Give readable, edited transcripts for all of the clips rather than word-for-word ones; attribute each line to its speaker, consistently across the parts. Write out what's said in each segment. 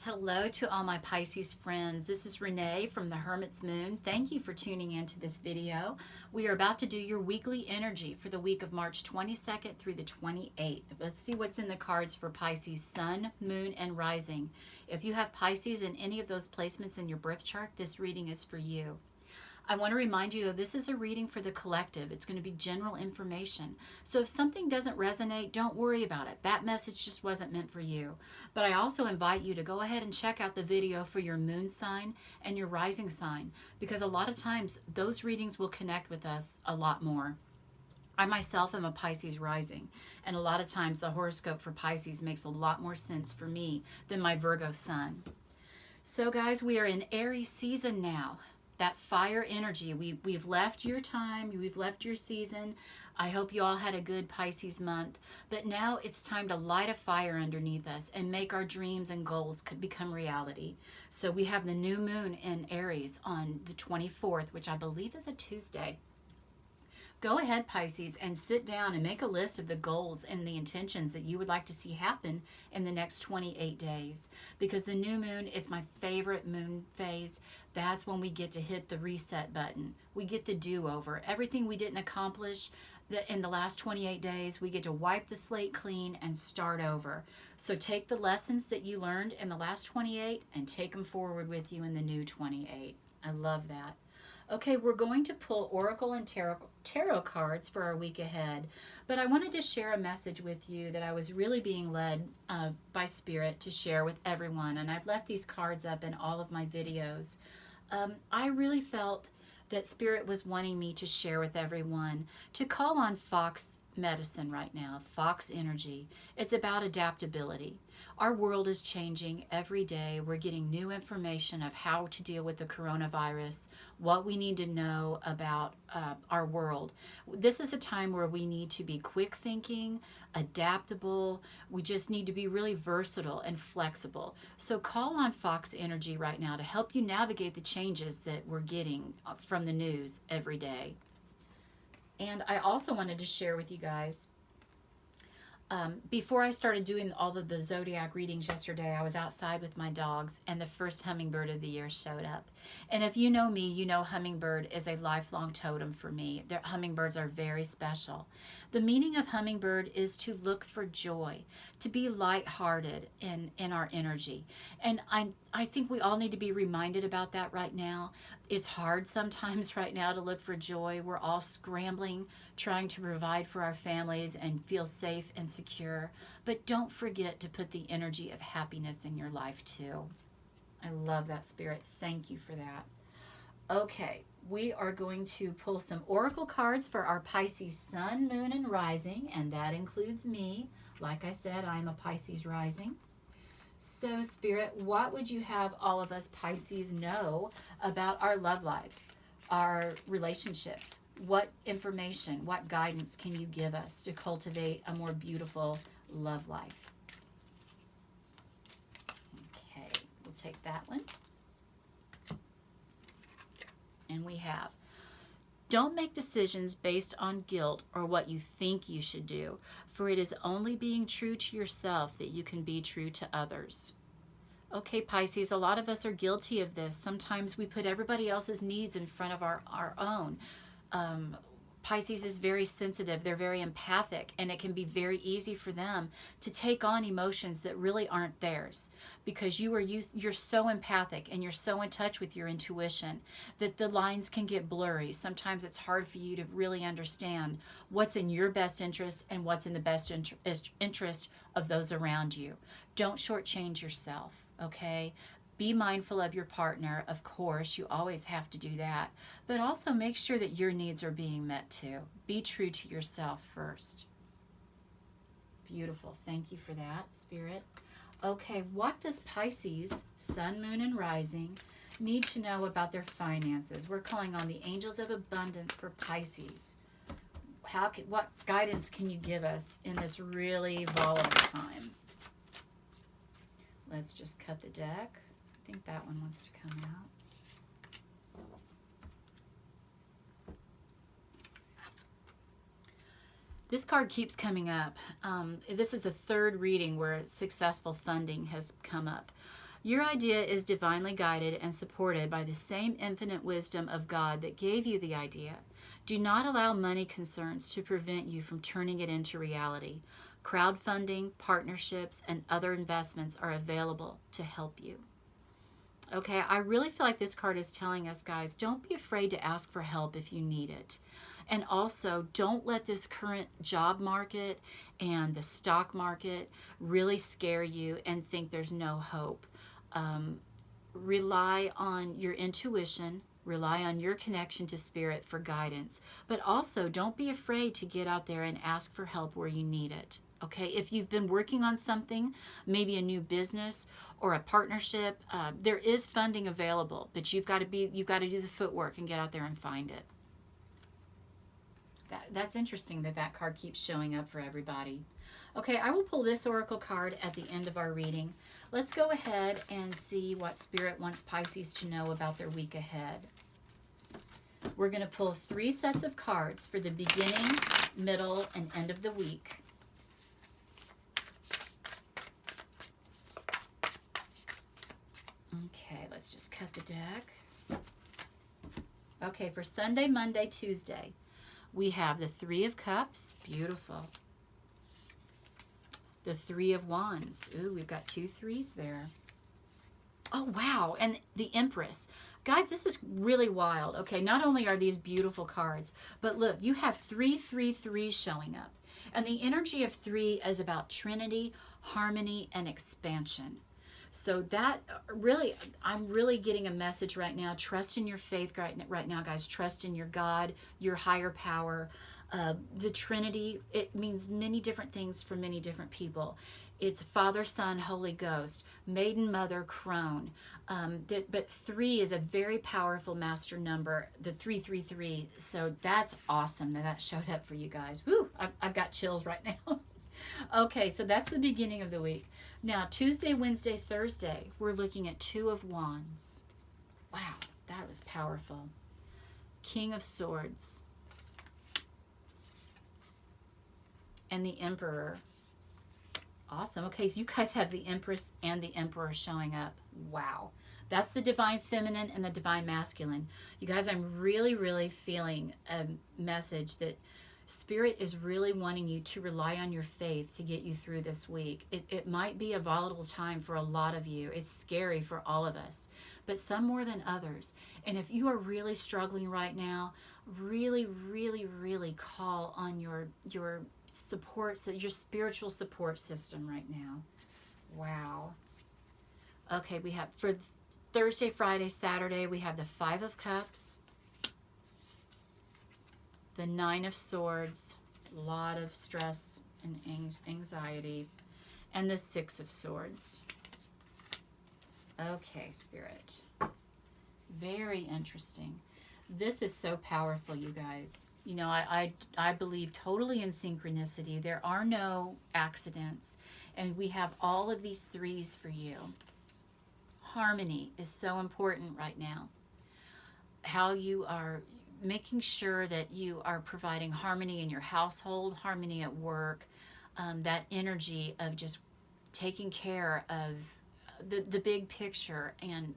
Speaker 1: Hello to all my Pisces friends. This is Renee from the Hermit's Moon. Thank you for tuning into this video. We are about to do your weekly energy for the week of March 22nd through the 28th. Let's see what's in the cards for Pisces Sun, Moon, and Rising. If you have Pisces in any of those placements in your birth chart, this reading is for you. I want to remind you, this is a reading for the collective. It's going to be general information. So if something doesn't resonate, don't worry about it. That message just wasn't meant for you. But I also invite you to go ahead and check out the video for your moon sign and your rising sign, because a lot of times those readings will connect with us a lot more. I myself am a Pisces rising, and a lot of times the horoscope for Pisces makes a lot more sense for me than my Virgo sun. So guys, we are in Aries season now. That fire energy, we've left your time, we've left your season. I hope you all had a good Pisces month, but now it's time to light a fire underneath us and make our dreams and goals become reality. So we have the new moon in Aries on the 24th, which I believe is a Tuesday. Go ahead, Pisces, and sit down and make a list of the goals and the intentions that you would like to see happen in the next 28 days. Because the new moon is my favorite moon phase. That's when we get to hit the reset button. We get the do-over. Everything we didn't accomplish in the last 28 days, we get to wipe the slate clean and start over. So take the lessons that you learned in the last 28 and take them forward with you in the new 28. I love that. Okay, we're going to pull Oracle and Tarot cards for our week ahead, but I wanted to share a message with you that I was really being led by Spirit to share with everyone, and I've left these cards up in all of my videos. I really felt that Spirit was wanting me to share with everyone to call on Fox medicine right now, Fox energy. It's about adaptability. Our world is changing every day. We're getting new information of how to deal with the coronavirus, what we need to know about our world. This is a time where we need to be quick thinking, adaptable. We just need to be really versatile and flexible. So call on Fox energy right now to help you navigate the changes that we're getting from the news every day. And I also wanted to share with you guys, before I started doing all of the zodiac readings yesterday, I was outside with my dogs, and the first hummingbird of the year showed up. And if you know me, you know hummingbird is a lifelong totem for me. Hummingbirds are very special. The meaning of hummingbird is to look for joy, to be lighthearted in our energy. And I think we all need to be reminded about that right now. It's hard sometimes right now to look for joy. We're all scrambling, trying to provide for our families and feel safe and secure. But don't forget to put the energy of happiness in your life too. I love that, Spirit. Thank you for that. Okay, we are going to pull some oracle cards for our Pisces Sun, Moon, and Rising, and that includes me. Like I said, I'm a Pisces Rising. So, Spirit, what would you have all of us Pisces know about our love lives, our relationships? What information, what guidance can you give us to cultivate a more beautiful love life? Okay, we'll take that one. And we have, don't make decisions based on guilt or what you think you should do, for it is only being true to yourself that you can be true to others. Okay, Pisces, a lot of us are guilty of this. Sometimes we put everybody else's needs in front of our own. Pisces is very sensitive. They're very empathic, and it can be very easy for them to take on emotions that really aren't theirs, because you're so empathic and you're so in touch with your intuition that the lines can get blurry. Sometimes it's hard for you to really understand what's in your best interest and what's in the best interest of those around you. Don't shortchange yourself, okay? Be mindful of your partner. Of course, you always have to do that. But also make sure that your needs are being met too. Be true to yourself first. Beautiful. Thank you for that, Spirit. Okay, what does Pisces, Sun, Moon, and Rising need to know about their finances? We're calling on the angels of abundance for Pisces. What guidance can you give us in this really volatile time? Let's just cut the deck. I think that one wants to come out. This card keeps coming up. This is the third reading where successful funding has come up. Your idea is divinely guided and supported by the same infinite wisdom of God that gave you the idea. Do not allow money concerns to prevent you from turning it into reality. Crowdfunding, partnerships, and other investments are available to help you. Okay, I really feel like this card is telling us, guys, don't be afraid to ask for help if you need it. And also, don't let this current job market and the stock market really scare you and think there's no hope. Rely on your intuition, rely on your connection to spirit for guidance, but also don't be afraid to get out there and ask for help where you need it. Okay, if you've been working on something, maybe a new business or a partnership, there is funding available, but you've got to do the footwork and get out there and find it. That's interesting that card keeps showing up for everybody. Okay, I will pull this oracle card at the end of our reading. Let's go ahead and see what Spirit wants Pisces to know about their week ahead. We're going to pull 3 sets of cards for the beginning, middle, and end of the week. Okay, let's just cut the deck. Okay, for Sunday, Monday, Tuesday, we have the 3 of Cups. Beautiful. The 3 of Wands. Ooh, we've got 2 3s there. Oh, wow. And the Empress. Guys, this is really wild. Okay, not only are these beautiful cards, but look, you have 3 3 3 showing up. And the energy of 3 is about Trinity, harmony, and expansion. So that really, I'm really getting a message right now. Trust in your faith right now, guys. Trust in your God, your higher power. The Trinity, it means many different things for many different people. It's Father, Son, Holy Ghost, Maiden, Mother, Crone. But 3 is a very powerful master number, the 333. So that's awesome that showed up for you guys. Woo, I've got chills right now. Okay, so that's the beginning of the week. Now, Tuesday, Wednesday, Thursday, we're looking at 2 of Wands. Wow, that was powerful. King of Swords. And the Emperor. Awesome. Okay, so you guys have the Empress and the Emperor showing up. Wow. That's the divine feminine and the divine masculine. You guys, I'm really, really feeling a message that Spirit is really wanting you to rely on your faith to get you through this week. It might be a volatile time for a lot of you. It's scary for all of us, but some more than others. And if you are really struggling right now, really, really, really call on your support, so your spiritual support system right now. Wow. Okay, we have for Thursday, Friday, Saturday, we have the 5 of Cups, the 9 of Swords, a lot of stress and anxiety, and the 6 of Swords. Okay, Spirit. Very interesting. This is so powerful, you guys. You know, I believe totally in synchronicity. There are no accidents, and we have all of these 3s for you. Harmony is so important right now. How you are making sure that you are providing harmony in your household, harmony at work, that energy of just taking care of the big picture and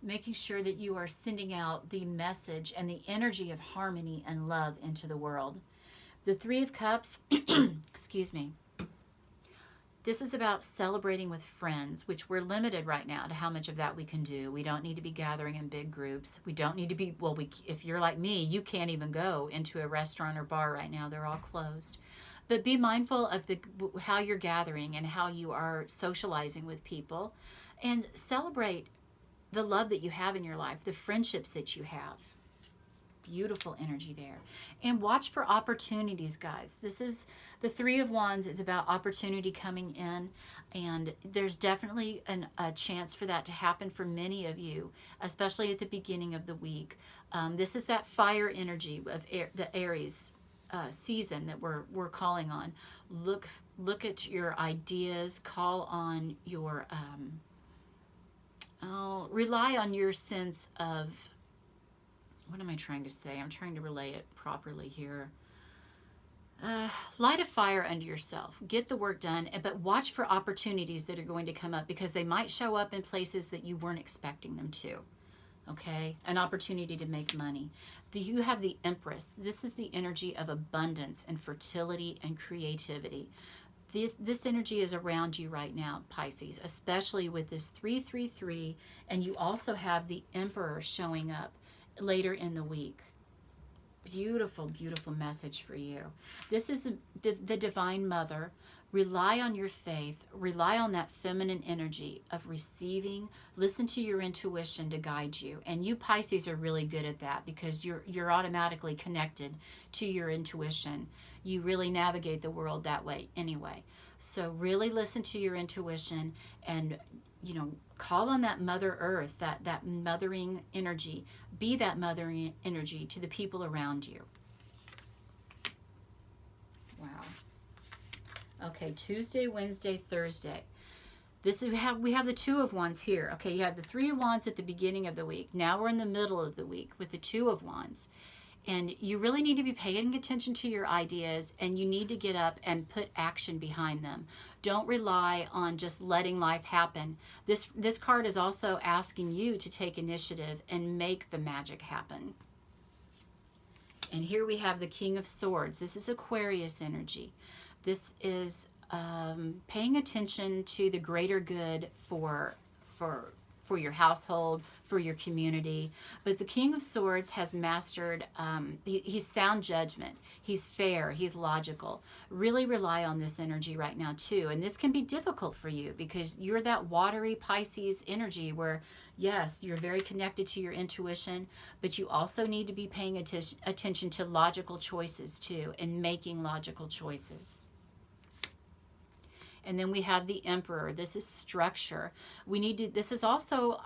Speaker 1: making sure that you are sending out the message and the energy of harmony and love into the world. The 3 of Cups, excuse me, this is about celebrating with friends, which we're limited right now to how much of that we can do. We don't need to be gathering in big groups. We don't need to be, well, if you're like me, you can't even go into a restaurant or bar right now. They're all closed. But be mindful of how you're gathering and how you are socializing with people, and celebrate the love that you have in your life, the friendships that you have. Beautiful energy there. And watch for opportunities, guys. This is the 3 of Wands is about opportunity coming in, and there's definitely a chance for that to happen for many of you, especially at the beginning of the week. This is that fire energy of the Aries season that we're calling on. Look at your ideas. Call on your rely on your sense of, what am I trying to say? I'm trying to relay it properly here. Light a fire under yourself. Get the work done, but watch for opportunities that are going to come up because they might show up in places that you weren't expecting them to. Okay, an opportunity to make money. You have the Empress. This is the energy of abundance and fertility and creativity. This energy is around you right now, Pisces, especially with this 333, and you also have the Emperor showing up later in the week. Beautiful, beautiful message for you. This is the Divine Mother. Rely on your faith. Rely on that feminine energy of receiving. Listen to your intuition to guide you. And you Pisces are really good at that because you're automatically connected to your intuition. You really navigate the world that way anyway. So really listen to your intuition and, you know, call on that Mother Earth, that mothering energy. Be that mothering energy to the people around you. Wow. Okay, Tuesday, Wednesday, Thursday. We have the Two of Wands here. Okay, you have the Three of Wands at the beginning of the week. Now we're in the middle of the week with the Two of Wands. And you really need to be paying attention to your ideas, and you need to get up and put action behind them. Don't rely on just letting life happen. This card is also asking you to take initiative and make the magic happen. And here we have the King of Swords. This is Aquarius energy. This is paying attention to the greater good for your household, for your community. But the King of Swords has mastered, he's sound judgment. He's fair. He's logical. Really rely on this energy right now too. And this can be difficult for you because you're that watery Pisces energy where, yes, you're very connected to your intuition, but you also need to be paying attention to logical choices too and making logical choices. And then we have the Emperor. This is structure. This is also,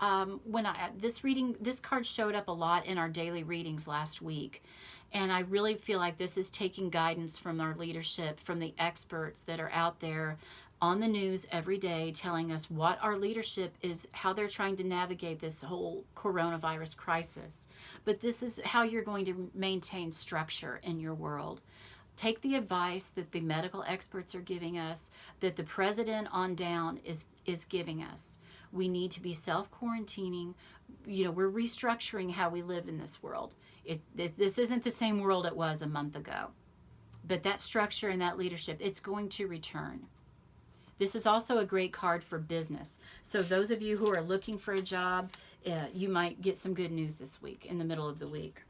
Speaker 1: this card showed up a lot in our daily readings last week. And I really feel like this is taking guidance from our leadership, from the experts that are out there on the news every day telling us what our leadership is, how they're trying to navigate this whole coronavirus crisis. But this is how you're going to maintain structure in your world. Take the advice that the medical experts are giving us, that the president on down is giving us. We need to be self-quarantining. You know, we're restructuring how we live in this world. This isn't the same world it was a month ago. But that structure and that leadership, it's going to return. This is also a great card for business. So those of you who are looking for a job, you might get some good news this week, in the middle of the week.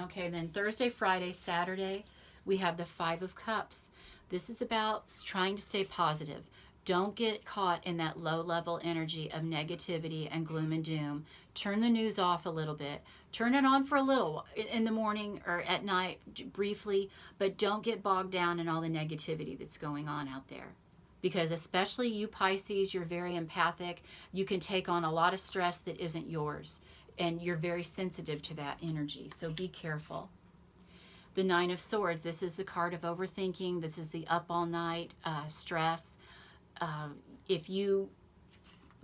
Speaker 1: Okay, then Thursday, Friday, Saturday, we have the Five of Cups. This is about trying to stay positive. Don't get caught in that low-level energy of negativity and gloom and doom. Turn the news off a little bit. Turn it on for a little in the morning or at night briefly, but don't get bogged down in all the negativity that's going on out there. Because especially you Pisces, you're very empathic. You can take on a lot of stress that isn't yours. And you're very sensitive to that energy, so be careful. The Nine of Swords, this is the card of overthinking. This is the up all night stress. If you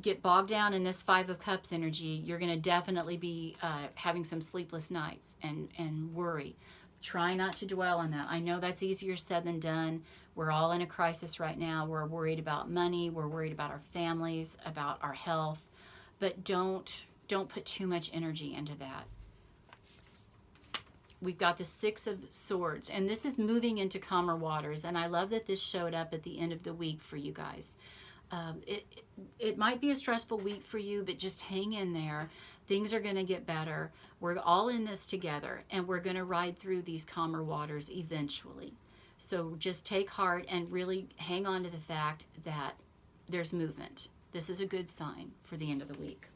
Speaker 1: get bogged down in this Five of Cups energy, you're going to definitely be having some sleepless nights and worry. Try not to dwell on that. I know that's easier said than done. We're all in a crisis right now. We're worried about money. We're worried about our families, about our health. But don't put too much energy into that. We've got the Six of Swords, and this is moving into calmer waters, and I love that this showed up at the end of the week for you guys. It might be a stressful week for you, but just hang in there. Things are going to get better. We're all in this together, and we're going to ride through these calmer waters eventually. So just take heart and really hang on to the fact that there's movement. This is a good sign for the end of the week.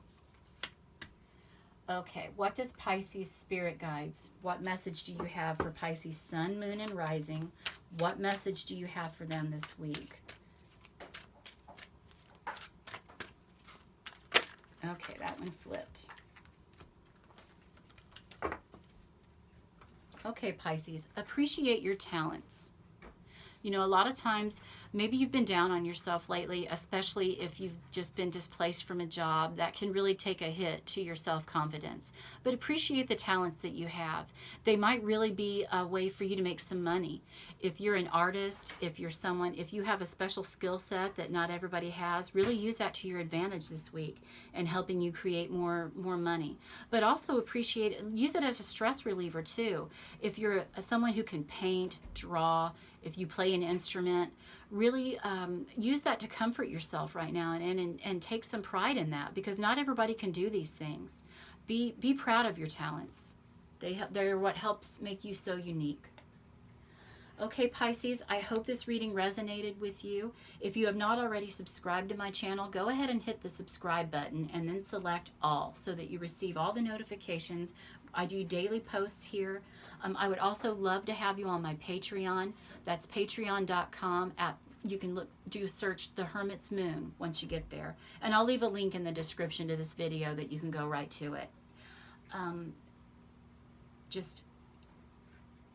Speaker 1: Okay, what does Pisces Spirit Guides, what message do you have for Pisces Sun, Moon, and Rising? What message do you have for them this week? Okay, that one flipped. Okay, Pisces, appreciate your talents. You know, a lot of times, maybe you've been down on yourself lately, especially if you've just been displaced from a job. That can really take a hit to your self-confidence. But appreciate the talents that you have. They might really be a way for you to make some money. If you're an artist, if you have a special skill set that not everybody has, really use that to your advantage this week and helping you create more money. But also use it as a stress reliever too. If you're someone who can paint, draw, if you play an instrument, really use that to comfort yourself right now and take some pride in that, because not everybody can do these things. Be proud of your talents. They're what helps make you so unique. Okay, Pisces, I hope this reading resonated with you. If you have not already subscribed to my channel, go ahead and hit the subscribe button and then select all so that you receive all the notifications. I do daily posts here. I would also love to have you on my Patreon. That's patreon.com. You can do a search The Hermit's Moon once you get there. And I'll leave a link in the description to this video that you can go right to it. Just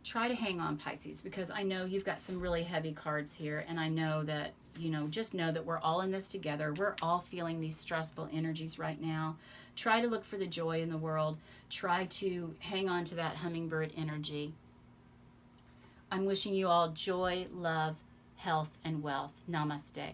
Speaker 1: try to hang on, Pisces, because I know you've got some really heavy cards here, and I know that, just know that we're all in this together. We're all feeling these stressful energies right now. Try to look for the joy in the world. Try to hang on to that hummingbird energy. I'm wishing you all joy, love, health, and wealth. Namaste.